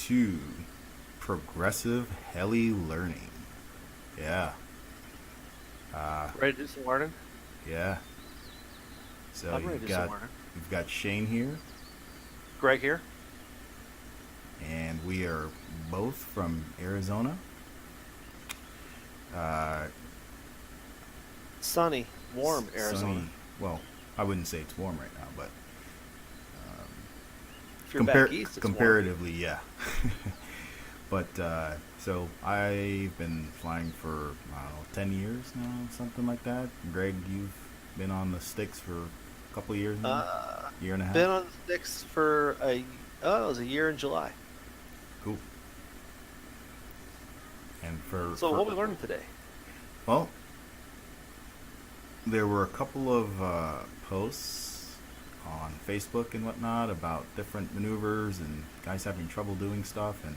to Progressive Heli Learning. Yeah, Ready to do some learning? yeah. So I'm ready to you've do some got learning. you've got Shane here, Greg here. and we are both from Arizona. Uh, Sunny, warm Arizona. Sunny. Well, I wouldn't say it's warm right now, but If you're back east, it's warm. comparatively, yeah. But so I've been flying for I don't know 10 years now, something like that. Greg, you've been on the sticks for a couple of years now, year and a half. Been on the sticks for it was a year in July. Cool. And So what we learned today? well, there were a couple of posts on Facebook and whatnot about different maneuvers and guys having trouble doing stuff, and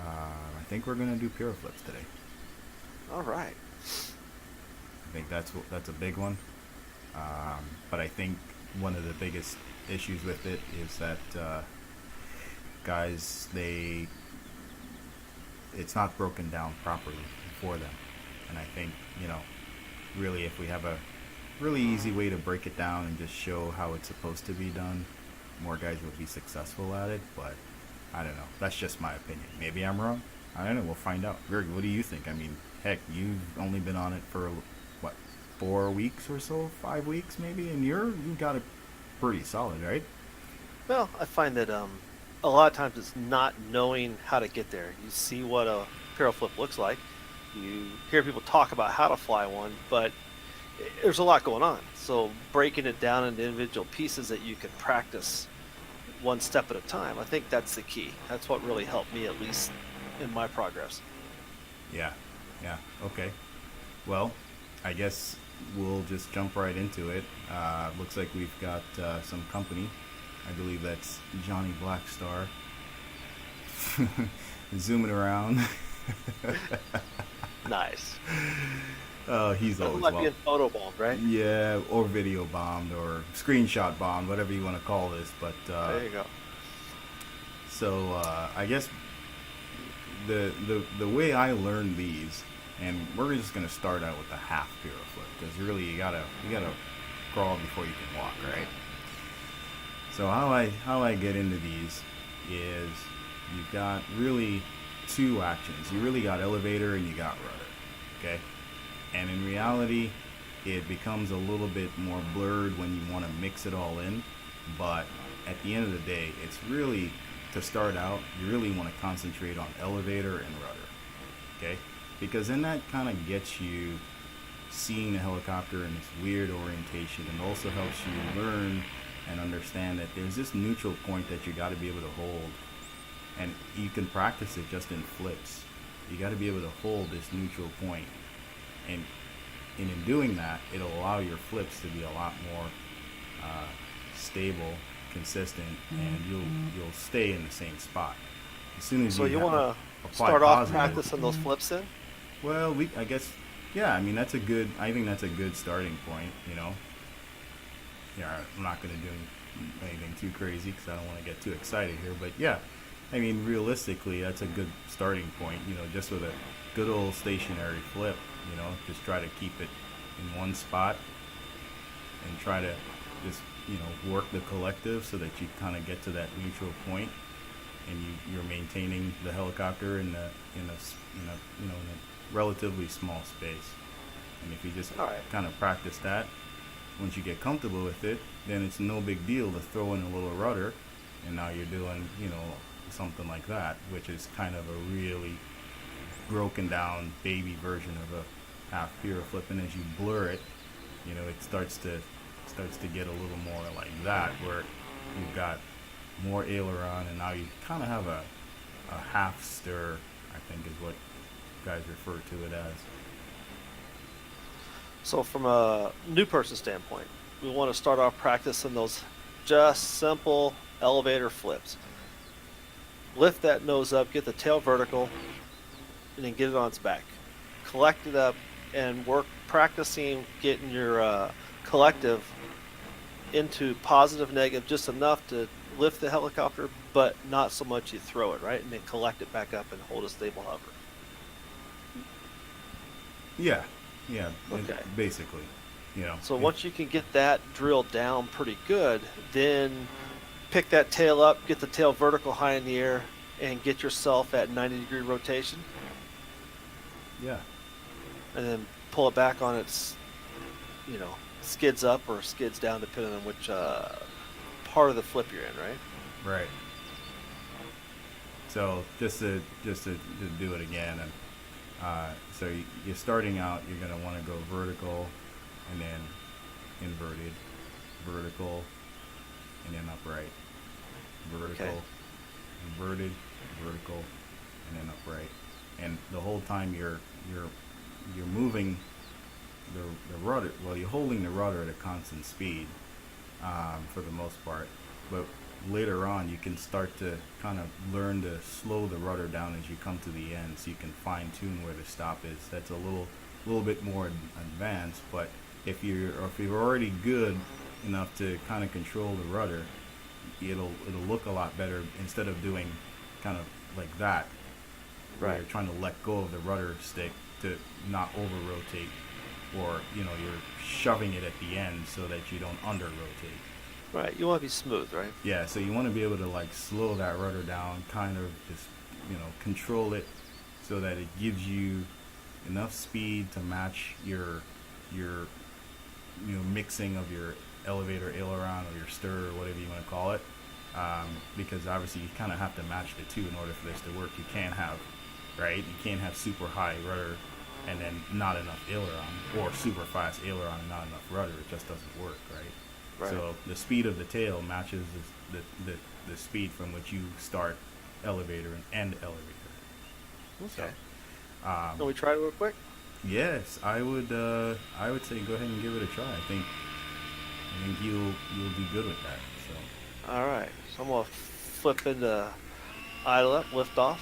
I think we're gonna do Piro flips today. All right. I think that's a big one. But I think one of the biggest issues with it is that guys, it's not broken down properly for them. And I think, really if we have a really easy way to break it down and just show how it's supposed to be done, more guys will be successful at it. But I don't know. That's just my opinion. Maybe I'm wrong. I don't know. We'll find out. Greg, what do you think? I mean, heck, you've only been on it for what, 4 weeks or so, 5 weeks maybe, and you got it pretty solid, right? Well, I find that a lot of times it's not knowing how to get there. You see what a Piro flip looks like. You hear people talk about how to fly one, but there's a lot going on. So breaking it down into individual pieces that you can practice one step at a time, I think that's the key. That's what really helped me, at least in my progress. Yeah. Okay. Well, I guess we'll just jump right into it. Looks like we've got some company. I believe that's Johnny Blackstar. Zooming around. Nice. He's Doesn't always like well. being photobombed, right? Yeah, or video bombed, or screenshot bombed, whatever you want to call this. But There you go. so I guess the way I learned these, and we're just gonna start out with the half Piro flip, because really you gotta crawl before you can walk, right? So how I get into these is you've got really two actions. You really got elevator and you got rudder, okay? And in reality, it becomes a little bit more blurred when you want to mix it all in. But at the end of the day, it's really, to start out, you really want to concentrate on elevator and rudder, okay? Because then that kind of gets you seeing the helicopter in this weird orientation, and also helps you learn and understand that there's this neutral point that you got to be able to hold. And you can practice it just in flips. You got to be able to hold this neutral point. And in doing that, it'll allow your flips to be a lot more stable, consistent, and you'll stay in the same spot. As soon as So you want to apply start off positive, practicing those flips in? well, I guess, yeah. I mean, I think that's a good starting point. Yeah, I'm not going to do anything too crazy because I don't want to get too excited here. But yeah, I mean, realistically, that's a good starting point. Just with a good old stationary flip. Just try to keep it in one spot and try to just work the collective so that you kind of get to that neutral point, and you're maintaining the helicopter in a relatively small space. And if you just All right. kind of practice that, once you get comfortable with it, then it's no big deal to throw in a little rudder, and now you're doing something like that, which is kind of a really broken down baby version of a half Piro flip. And as you blur it, it starts to get a little more like that, where you've got more aileron, and now you kind of have a half stir, I think is what guys refer to it as. So from a new person standpoint, we want to start off practicing those just simple elevator flips. Lift that nose up, get the tail vertical, and then get it on its back. Collect it up and work practicing getting your collective into positive, negative, just enough to lift the helicopter, but not so much you throw it, right? And then collect it back up and hold a stable hover. Yeah, Okay. basically, you know. So once you can get that drilled down pretty good, then pick that tail up, get the tail vertical high in the air, and get yourself at 90-degree rotation, Yeah, and then pull it back on its, skids up or skids down, depending on which part of the flip you're in, right? right. So just to do it again, and so you're starting out. You're gonna want to go vertical, and then inverted, vertical, and then upright, vertical, Okay. inverted, vertical, and then upright. And the whole time you're moving the rudder. Well, you're holding the rudder at a constant speed for the most part, but later on you can start to kind of learn to slow the rudder down as you come to the end, so you can fine tune where the stop is. That's a little bit more advanced, but if you're already good enough to kind of control the rudder, it'll look a lot better instead of doing kind of like that, where Right. you're trying to let go of the rudder stick to not over rotate, or you're shoving it at the end so that you don't under rotate. Right. You want to be smooth, right? Yeah, so you want to be able to like slow that rudder down, kind of just control it so that it gives you enough speed to match your mixing of your elevator aileron or your stir or whatever you want to call it, because obviously you kind of have to match the two in order for this to work. You can't have super high rudder and then not enough aileron, or super fast aileron and not enough rudder. It just doesn't work, right? Right. So the speed of the tail matches the speed from which you start elevator and end elevator. Okay. So, Can we try it real quick? yes, I would say go ahead and give it a try. I think you'll be good with that. So All right. So I'm gonna flip into idle up, lift off.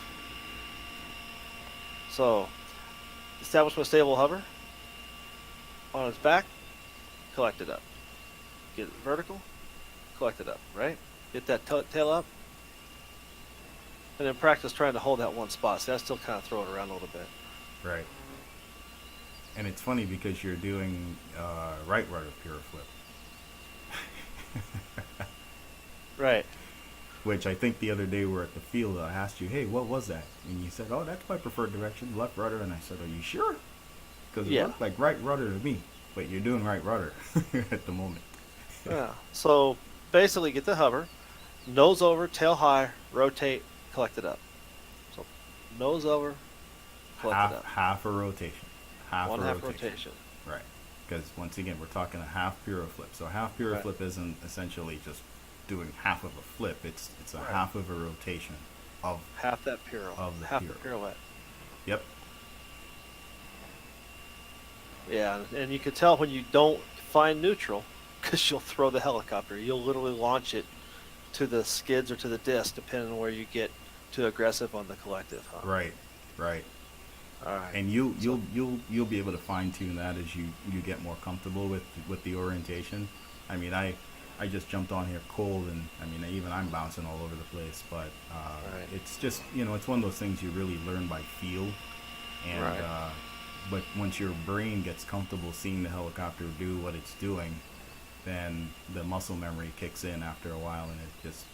So establish my stable hover on its back, collect it up. Get it vertical, collect it up, right? Get that tail up, and then practice trying to hold that one spot. So I still kind of throw it around a little bit. right. And it's funny because you're doing right rudder Piro flip, Right. which I think the other day we were at the field. I asked you, hey, what was that? And you said, oh, that's my preferred direction, left rudder. And I said, are you sure? Because it looked like right rudder to me, but you're doing right rudder at the moment. Yeah. So basically, get the hover, nose over, tail high, rotate, collect it up. So nose over, collect it up. Half a rotation. One half rotation. Right. Because once again, we're talking a half Piro flip. So half Piro Right. flip isn't essentially just doing half of a flip. It's a Right. half of a rotation of Half that Piro. Of the half Piro. the pirouette. Yep. Yeah, and you can tell when you don't find neutral, because you'll throw the helicopter. You'll literally launch it to the skids or to the disc, depending on where you get too aggressive on the collective. Huh? Right. Right. All right. And you'll be able to fine tune that as you get more comfortable with the orientation. I mean, I just jumped on here cold, and I mean, even I'm bouncing all over the place. But Right. it's just it's one of those things you really learn by feel. And Right. but once your brain gets comfortable seeing the helicopter do what it's doing, then the muscle memory kicks in after a while, and it just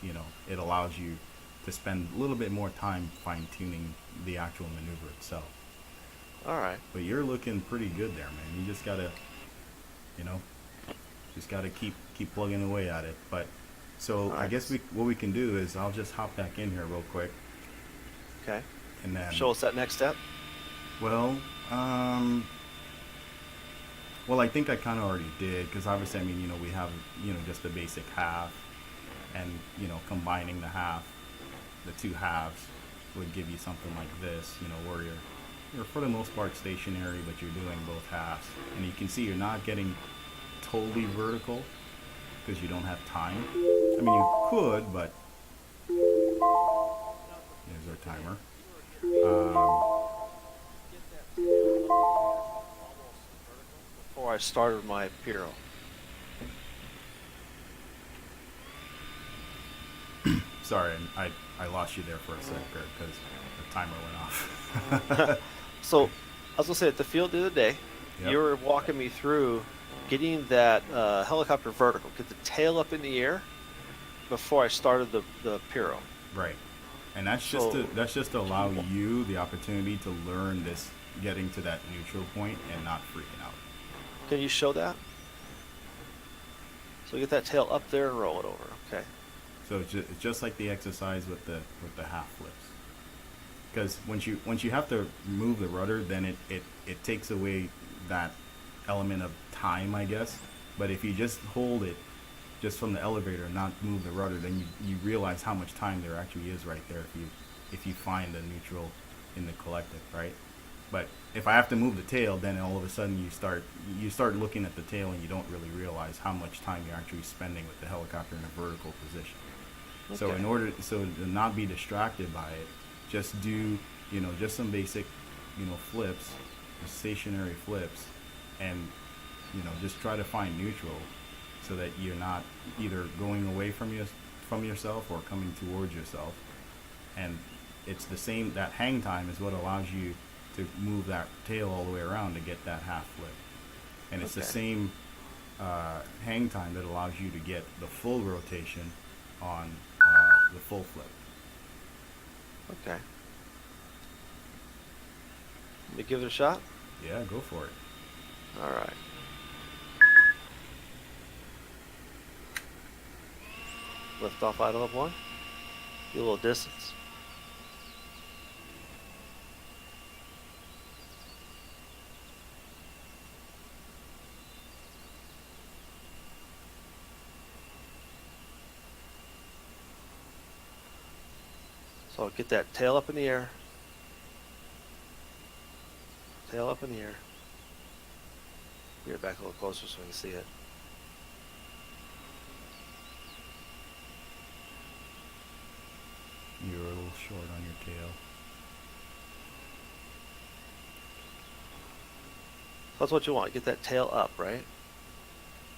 it allows you to spend a little bit more time fine tuning the actual maneuver itself. All right. But you're looking pretty good there, man. You just gotta, keep plugging away at it. But so I Alright. guess what we can do is I'll just hop back in here real quick, Okay. and then Show us that next step. well, I think I kind of already did, because obviously, I mean, we have just the basic half, and combining the two halves would give you something like this, where you're for the most part stationary, but you're doing both halves, and you can see you're not getting totally vertical because you don't have time. I mean, you could, but here's our timer. Before I started my Piro. Sorry, I lost you there for a sec because the timer went off. So, I was gonna say at the field the other day, Yep. you were walking me through getting that helicopter vertical, get the tail up in the air before I started the Piro. Right. And that's So, just to allow you the opportunity to learn this, getting to that neutral point and not freaking out. can you show that? So get that tail up there and roll it over. Okay. So it's just like the exercise with the half flips. Because once you have to move the rudder, then it takes away that element of time, I guess. But if you just hold it just from the elevator and not move the rudder, then you realize how much time there actually is right there if you find the neutral in the collective, right? But if I have to move the tail, then all of a sudden you start looking at the tail and you don't really realize how much time you're actually spending with the helicopter in a vertical position. So Okay. to not be distracted by it, just do just some basic flips, just stationary flips, and just try to find neutral, so that you're not either going away from yourself or coming towards yourself. And it's the same, that hang time is what allows you to move that tail all the way around to get that half flip. And it's the Okay. same hang time that allows you to get the full rotation on the full flip. Okay. Let me give it a shot. Yeah, go for it. All right. Lift off idle up one. Get a little distance. So get that tail up in the air. Tail up in the air. Get it back a little closer so we can see it. You're a little short on your tail. That's what you want. Get that tail up, right?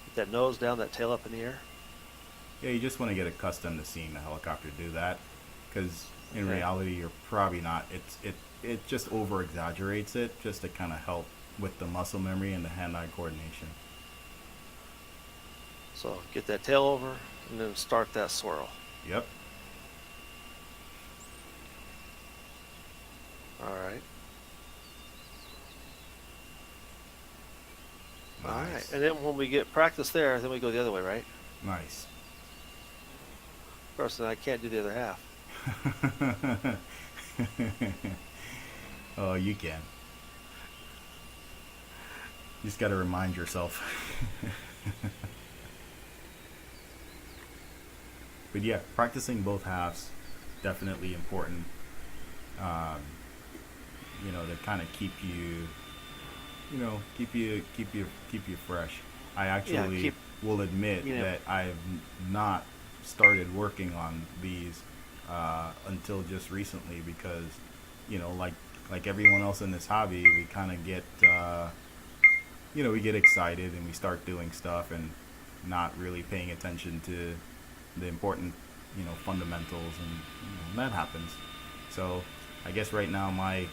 Get that nose down, that tail up in the air. Yeah, you just want to get accustomed to seeing the helicopter do that, because in Okay. reality you're probably not. It just over exaggerates it just to kind of help with the muscle memory and the hand-eye coordination. So get that tail over and then start that swirl. Yep. All right. All right. Nice. And then when we get practice there, then we go the other way, right? Nice. Of course, then I can't do the other half. Oh, you can. You just got to remind yourself. But yeah, practicing both halves definitely important. Um, to kind of keep you, keep you fresh. I Yeah, actually keep, will admit you know, that I've not started working on these until just recently, because like everyone else in this hobby, we kind of get we get excited and we start doing stuff and not really paying attention to the important fundamentals, and that happens. So I guess right now my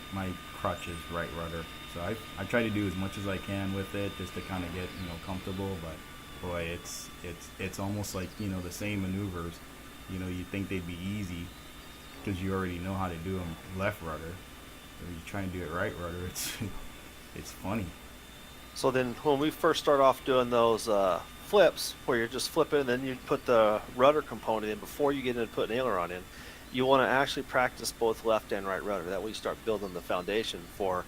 crutch is right rudder. So I try to do as much as I can with it just to kind of get comfortable. But boy, it's almost like the same maneuvers. You think they'd be easy because you already know how to do them left rudder. But you try and do it right rudder, it's funny. so then when we first start off doing those flips, where you're just flipping, then you put the rudder component in before you get into putting aileron in, you want to actually practice both left and right rudder. That way you start building the foundation for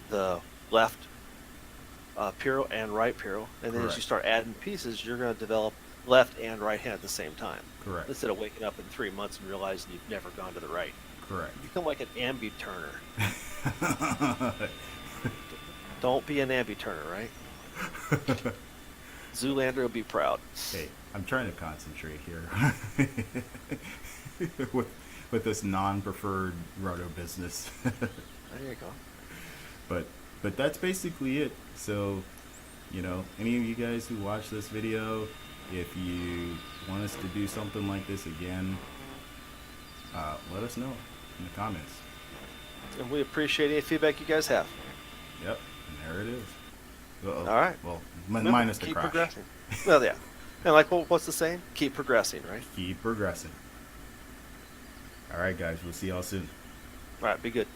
the left Piro and right Piro. And then as you Correct. start adding pieces, you're going to develop left and right hand at the same time. Correct. Instead of waking up in 3 months and realizing you've never gone to the right. Correct. You become like an ambi-turner. Don't be an ambi-turner, right? Zoolander will be proud. Hey, I'm trying to concentrate here with this non-preferred rudder business. There you go. But that's basically it. So, any of you guys who watch this video, if you want us to do something like this again, let us know in the comments. And we appreciate any feedback you guys have. Yep, and there it is. Uh-oh. All right. Well, Remember, minus the keep crash. progressing. Well, yeah. And like, what's the saying? Keep progressing, right? Keep progressing. All right, guys. We'll see y'all soon. All right. Be good.